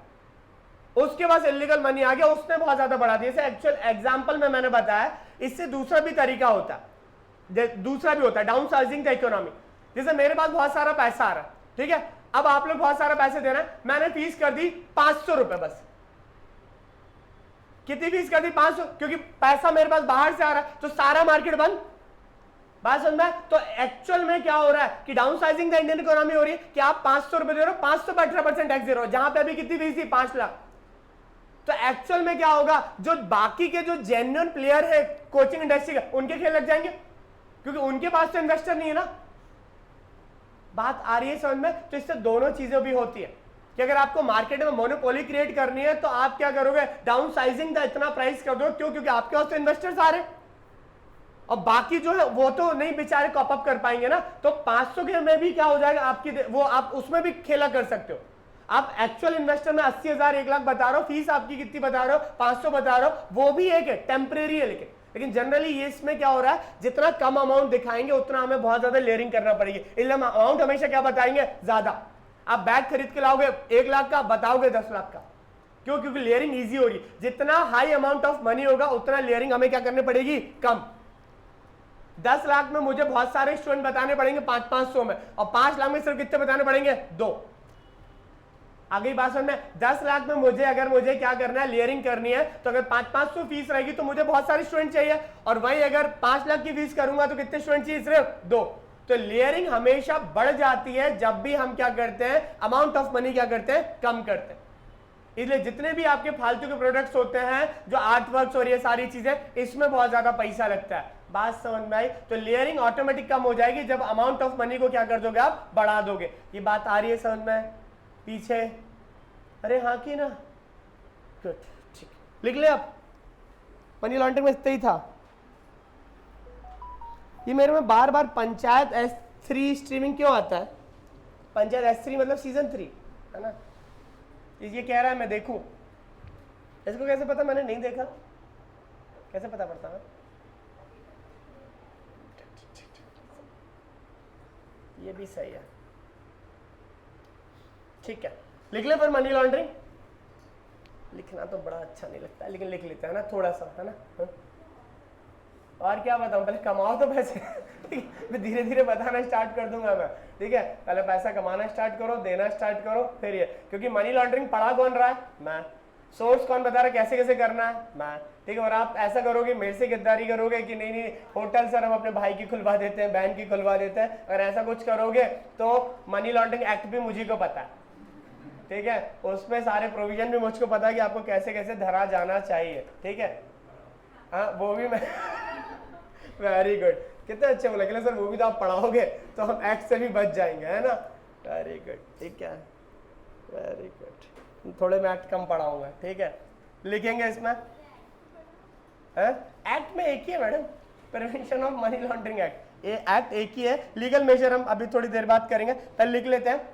उसके पास इलीगल मनी आ गया, उसने बहुत ज्यादा बढ़ा दिया। जैसे एक्चुअल एग्जांपल में मैंने बताया, इससे दूसरा भी तरीका होता है, दूसरा भी होता है डाउन साइजिंग द इकोनॉमी। जैसे मेरे पास बहुत सारा पैसा आ रहा है, ठीक है। अब आप लोग बहुत सारा पैसे दे रहे हैं, मैंने फीस कर दी 500 रुपए बस। कितनी फीस कर दी? 500, क्योंकि पैसा मेरे पास बाहर से आ रहा है, तो सारा मार्केट बंद। बात समझ में? तो एक्चुअल में क्या हो रहा है कि down sizing the Indian economy हो रही है कि आप 500 रुपए दे रहे हो, 500 पर 18% टैक्स दे रहे हो, जहां पे अभी कितनी फीस थी? 5 लाख। तो एक्चुअल में क्या होगा? जो बाकी के जो जेन्युइन प्लेयर है कोचिंग इंडस्ट्री का, उनके खेल लग जाएंगे, क्योंकि उनके पास तो इन्वेस्टर नहीं है ना। बात आ रही है समझ में? तो इससे दोनों चीजें भी होती है कि अगर आपको मार्केट में मोनोपोली क्रिएट करनी है, तो आप क्या करोगे? डाउन साइजिंग द इतना प्राइस कर दो। क्यों? क्योंकि आपके पास तो इन्वेस्टर्स आ रहे हैं, और बाकी जो है वो तो नहीं बेचारे कॉप अप कर पाएंगे ना। तो 500 के में भी क्या हो जाएगा आपकी, वो आप उसमें भी खेला कर सकते हो। आप एक्चुअल इन्वेस्टर में 80,000 1 लाख बता रहे हो, फीस आपकी कितनी बता रहे हो? 500 बता रहे हो, वो भी एक है टेम्परेरी है। लेकिन जनरली ये इसमें क्या हो रहा है, जितना कम अमाउंट दिखाएंगे उतना हमें बहुत ज्यादा लेयरिंग करना पड़ेगी, इसलिए हम अमाउंट हमेशा क्या बताएंगे? ज्यादा। आप बैग खरीद के लाओगे 1 लाख का, बताओगे 10 लाख का। क्यों? क्योंकि लेयरिंग इजी हो रही है। जितना हाई अमाउंट ऑफ मनी होगा उतना लेयरिंग हमें क्या करनी पड़ेगी? कम। 10 लाख में मुझे बहुत सारे स्टूडेंट बताने पड़ेंगे 500-500 में, और 5 लाख में सिर्फ कितने बताने पड़ेंगे? 2। आगे बात समझ में? 10 लाख में मुझे क्या करना है? लेयरिंग करनी है। तो अगर 500-500 फीस रहेगी तो मुझे बहुत सारे स्टूडेंट चाहिए, और वही अगर 5 लाख की फीस करूंगा तो कितने स्टूडेंट चाहिए? सिर्फ 2। तो लेयरिंग हमेशा बढ़ जाती है जब भी हम क्या करते हैं? अमाउंट ऑफ मनी क्या करते हैं? कम करते हैं। इसलिए जितने भी आपके फालतू के प्रोडक्ट्स होते हैं, जो आर्ट वर्क्स और ये सारी चीजें, इसमें बहुत ज्यादा पैसा लगता है। बात समझ में आई? तो लेयरिंग ऑटोमेटिक कम हो जाएगी जब अमाउंट ऑफ मनी को क्या कर दोगे? आप बढ़ा दोगे। ये बात आ रही है समझ में? पीछे अरे हाँ की ना, गुड, ठीक, लिख ले आप। मनी लॉन्ड्रिंग में इतना ही था। ये मेरे में बार बार पंचायत S3 स्ट्रीमिंग क्यों आता है? पंचायत S3 मतलब सीजन 3 है ना। ये कह रहा है मैं देखूं, इसको कैसे पता? मैंने नहीं देखा, कैसे पता पड़ता है? ये भी सही है, ठीक है। लिख ले पर मनी लॉन्ड्रिंग। लिखना तो बड़ा अच्छा नहीं लगता है, लेकिन लिख लेते हैं ना थोड़ा सा, है ना। और क्या बताऊं, पहले कमाओ तो पैसे ठीक है, मैं धीरे धीरे बताना स्टार्ट कर दूंगा मैं, ठीक है। पहले पैसा कमाना स्टार्ट करो, देना स्टार्ट करो, फिर ये, क्योंकि मनी लॉन्ड्रिंग पढ़ा कौन रहा है, मैं। सोर्स कौन बता रहा है कैसे कैसे करना है, मैं, ठीक है। और आप ऐसा करोगे, मेरे से गद्दारी करोगे कि नहीं नहीं होटल सर हम अपने भाई की खुलवा देते हैं, बहन की खुलवा देते हैं, अगर ऐसा कुछ करोगे तो मनी लॉन्ड्रिंग एक्ट भी मुझे को पता है, ठीक है। उसमें सारे प्रोविजन भी मुझको पता है कि आपको कैसे कैसे धरा जाना चाहिए, ठीक है। हाँ वो भी मैं वेरी गुड, कितने अच्छे बोला कि सर वो भी तो आप पढ़ाओगे तो हम एक्ट से भी बच जाएंगे, है ना। वेरी गुड, ठीक है, वेरी गुड। थोड़े मैं एक्ट कम पढ़ाऊंगा, ठीक है। लिखेंगे इसमें एक्ट में एक ही है madam, prevention of money laundering act, ये एक्ट एक ही है। लीगल मेजर हम अभी थोड़ी देर बात करेंगे, पहले लिख लेते हैं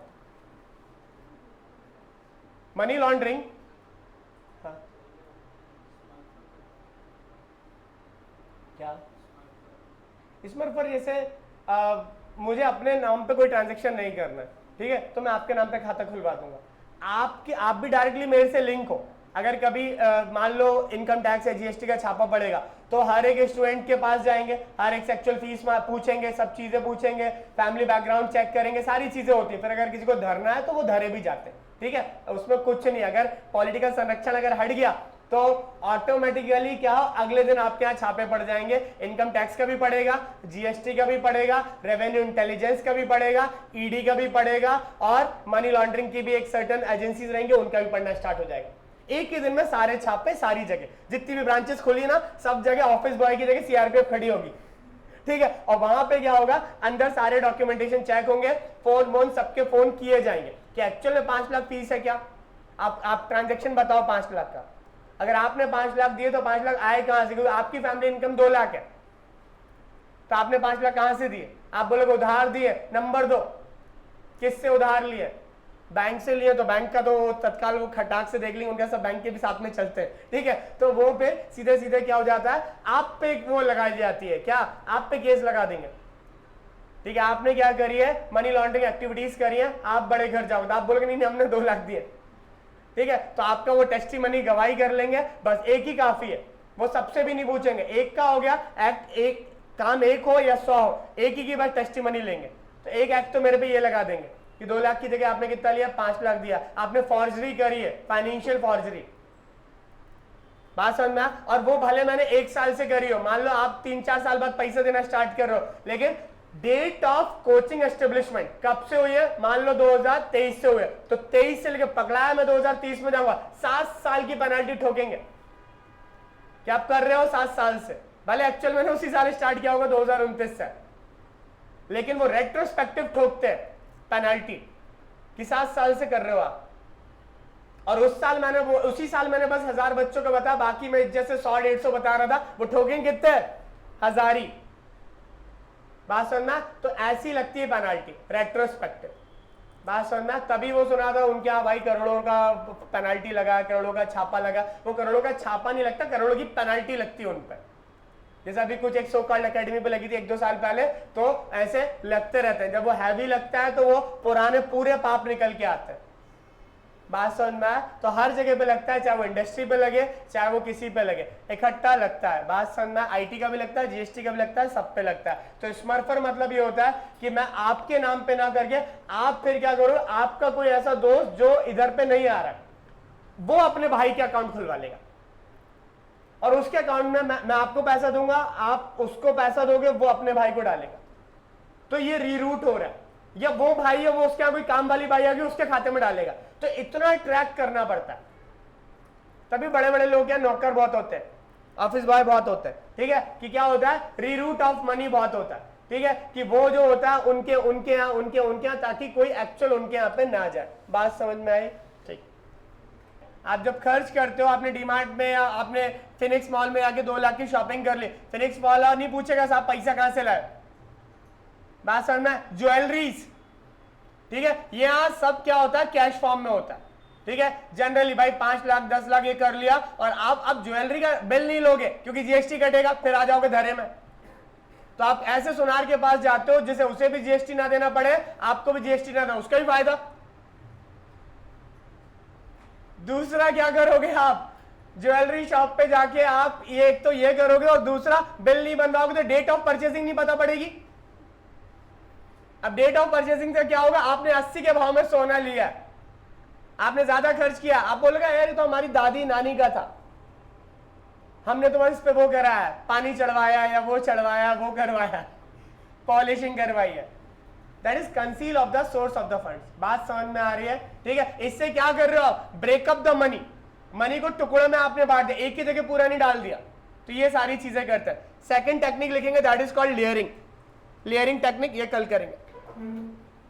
मनी लॉन्ड्रिंग। हाँ क्या इसमें पर जैसे मुझे अपने नाम पे कोई ट्रांजैक्शन नहीं करना है, ठीक है, तो मैं आपके नाम पे खाता खुलवा दूंगा। आप भी डायरेक्टली मेरे से लिंक हो। अगर कभी मान लो इनकम टैक्स या जीएसटी का छापा पड़ेगा तो हर एक स्टूडेंट के पास जाएंगे, हर एक सेक्चुअल फीस पूछेंगे, सब चीजें पूछेंगे, फैमिली बैकग्राउंड चेक करेंगे, सारी चीजें होती है। फिर अगर किसी को धरना है तो वो धरे भी जाते हैं, ठीक है, उसमें कुछ नहीं। अगर पॉलिटिकल संरक्षण अगर हट गया तो ऑटोमेटिकली क्या हो, अगले दिन आपके यहाँ छापे पड़ जाएंगे, इनकम टैक्स का भी पड़ेगा, जीएसटी का भी पड़ेगा, रेवेन्यू इंटेलिजेंस का भी पड़ेगा, ईडी का भी पड़ेगा, और मनी लॉन्ड्रिंग की भी एक सर्टेन एजेंसीज रहेंगे, उनका भी पढ़ना स्टार्ट हो जाएगा। एक ही दिन में सारे छापे, सारी जगह जितनी भी ब्रांचेस खुली ना, सब जगह ऑफिस बॉय की जगह सीआरपीएफ खड़ी होगी, ठीक है। और वहां पे क्या होगा, अंदर सारे डॉक्यूमेंटेशन चेक होंगे, फोन सबके फोन किए जाएंगे कि एक्चुअल में 5 लाख फीस है क्या, आप ट्रांजेक्शन बताओ 5 लाख का। अगर आपने 5 लाख दिए तो 5 लाख आए कहां से, क्योंकि आपकी फैमिली इनकम 2 लाख है, तो आपने 5 लाख कहां से दिए। आप बोलोगे उधार दिए, नंबर दो, किससे उधार लिए, बैंक से लिए, तो बैंक का तो तत्काल वो खटाक से देख लेंगे, उनका सब बैंक के भी साथ में चलते हैं, ठीक है। तो वो पे सीधे सीधे क्या हो जाता है, आप पे वो लगाई जाती है, क्या आप पे केस लगा देंगे, ठीक है। आपने क्या करी है, मनी लॉन्ड्रिंग एक्टिविटीज करी है, आप बड़े घर जाओगे तो आप बोलोगे नहीं हमने 2 लाख दिए, ठीक है। तो आपका वो टेस्टिमनी गवाही कर लेंगे, बस एक ही काफी है, वो सबसे भी नहीं पूछेंगे। एक का हो गया एक्ट, एक काम एक हो या 100 हो, एक ही की बस टेस्टिमनी लेंगे। तो एक एक्ट तो मेरे पे ये लगा देंगे कि 2 लाख की जगह आपने कितना लिया, 5 लाख दिया, आपने फॉर्जरी करी है, फाइनेंशियल फॉर्जरी, बात समझ में। और वो भले मैंने 1 साल से करी हो, मान लो आप 3-4 साल बाद पैसा देना स्टार्ट कर रहे हो, लेकिन डेट ऑफ कोचिंग एस्टेब्लिशमेंट कब से हुई है, मान लो 2023 से हुए, तो 23 से लेकर पकड़ाया मैं 2030 में जाऊंगा, 7 साल की पेनल्टी ठोकेंगे। क्या आप कर रहे हो 7 साल से, भले एक्चुअल मैंने उसी साल स्टार्ट किया होगा 2029 से, लेकिन वो रेट्रोस्पेक्टिव ठोकते हैं पेनल्टी कि 7 साल से कर रहे हो आप। और उस साल मैंने उसी साल मैंने बस 1000 बच्चों को बताया, बाकी मैं जैसे 100-150 बता रहा था, वो ठोकेंगे कितने, 1000 ही। बात समझना, तो ऐसी लगती है पेनाल्टी रेट्रोस्पेक्टिव, बात समझना। तभी वो सुना था उनके यहाँ भाई करोड़ों का पेनाल्टी लगा, करोड़ों का छापा लगा। वो करोड़ों का छापा नहीं लगता, करोड़ों की पेनाल्टी लगती है उन पर। जैसे अभी कुछ एक सो कॉल्ड एकेडमी पे लगी थी 1-2 साल पहले, तो ऐसे लगते रहते हैं। जब वो हैवी लगता है तो वो पुराने पूरे पाप निकल के आते हैं, बात समझ में आया। तो हर जगह पे लगता है, चाहे वो इंडस्ट्री पे लगे, चाहे वो किसी पे लगे, इकट्ठा लगता है, बात समझ में। आईटी का भी लगता है, जीएसटी का भी लगता है, सब पे लगता है। तो स्मर्फर मतलब ये होता है कि मैं आपके नाम पे ना करके आप फिर क्या करो, आपका कोई ऐसा दोस्त जो इधर पे नहीं आ रहा है, वो अपने भाई के अकाउंट खुलवा लेगा, और उसके अकाउंट में मैं आपको पैसा दूंगा, आप उसको पैसा दोगे, वो अपने भाई को डालेगा। तो ये रीरूट हो रहा है, या वो भाई है वो उसके यहाँ कोई काम वाली भाई आ गई उसके खाते में डालेगा। तो इतना ट्रैक करना पड़ता है, तभी बड़े बड़े लोग क्या नौकर बहुत होते हैं, ऑफिस बॉय बहुत होते हैं, ठीक है। कि क्या होता है, रीरूट ऑफ मनी बहुत होता है, ठीक है, कि वो जो होता है उनके यहाँ ताकि कोई एक्चुअल उनके यहाँ पे ना जाए। बात समझ में आई, ठीक। आप जब खर्च करते हो, आपने डीमार्ट में या आपने फिनिक्स मॉल में आके 2 लाख की शॉपिंग कर ली, फिनिक्स मॉल नहीं पूछेगा साहब पैसा कहां से लाए, बात समझ में। ज्वेलरीज, ठीक है, यहां सब क्या होता है, कैश फॉर्म में होता है, ठीक है। जनरली भाई 5 लाख 10 लाख ये कर लिया, और आप अब ज्वेलरी का बिल नहीं लोगे क्योंकि जीएसटी कटेगा, फिर आ जाओगे धरे में। तो आप ऐसे सुनार के पास जाते हो जिसे उसे भी जीएसटी ना देना पड़े, आपको भी जीएसटी ना देना, उसका भी फायदा। दूसरा क्या करोगे आप, ज्वेलरी शॉप पे जाके आप ये एक तो ये करोगे और दूसरा बिल नहीं बनवाओगे तो डेट ऑफ परचेसिंग नहीं पता पड़ेगी। अब डेट ऑफ परचेसिंग से क्या होगा, आपने 80 के भाव में सोना लिया, आपने ज्यादा खर्च किया, आप बोलोगे यार ये तो हमारी दादी नानी का था, हमने तो इस पे वो करा है, पानी चढ़वाया या वो चढ़वाया, वो करवाया, पॉलिशिंग करवाई है। That is conceal of the source of the funds. बात समझ में आ रही है? ठीक है, इससे क्या कर रहे हो आप, ब्रेकअप द मनी, मनी को टुकड़ों में आपने बांट दिया, एक ही जगह पूरा नहीं डाल दिया। तो ये सारी चीजें करते हैं। सेकंड टेक्निक लिखेंगे that is called layering. Layering technique ये कल करेंगे।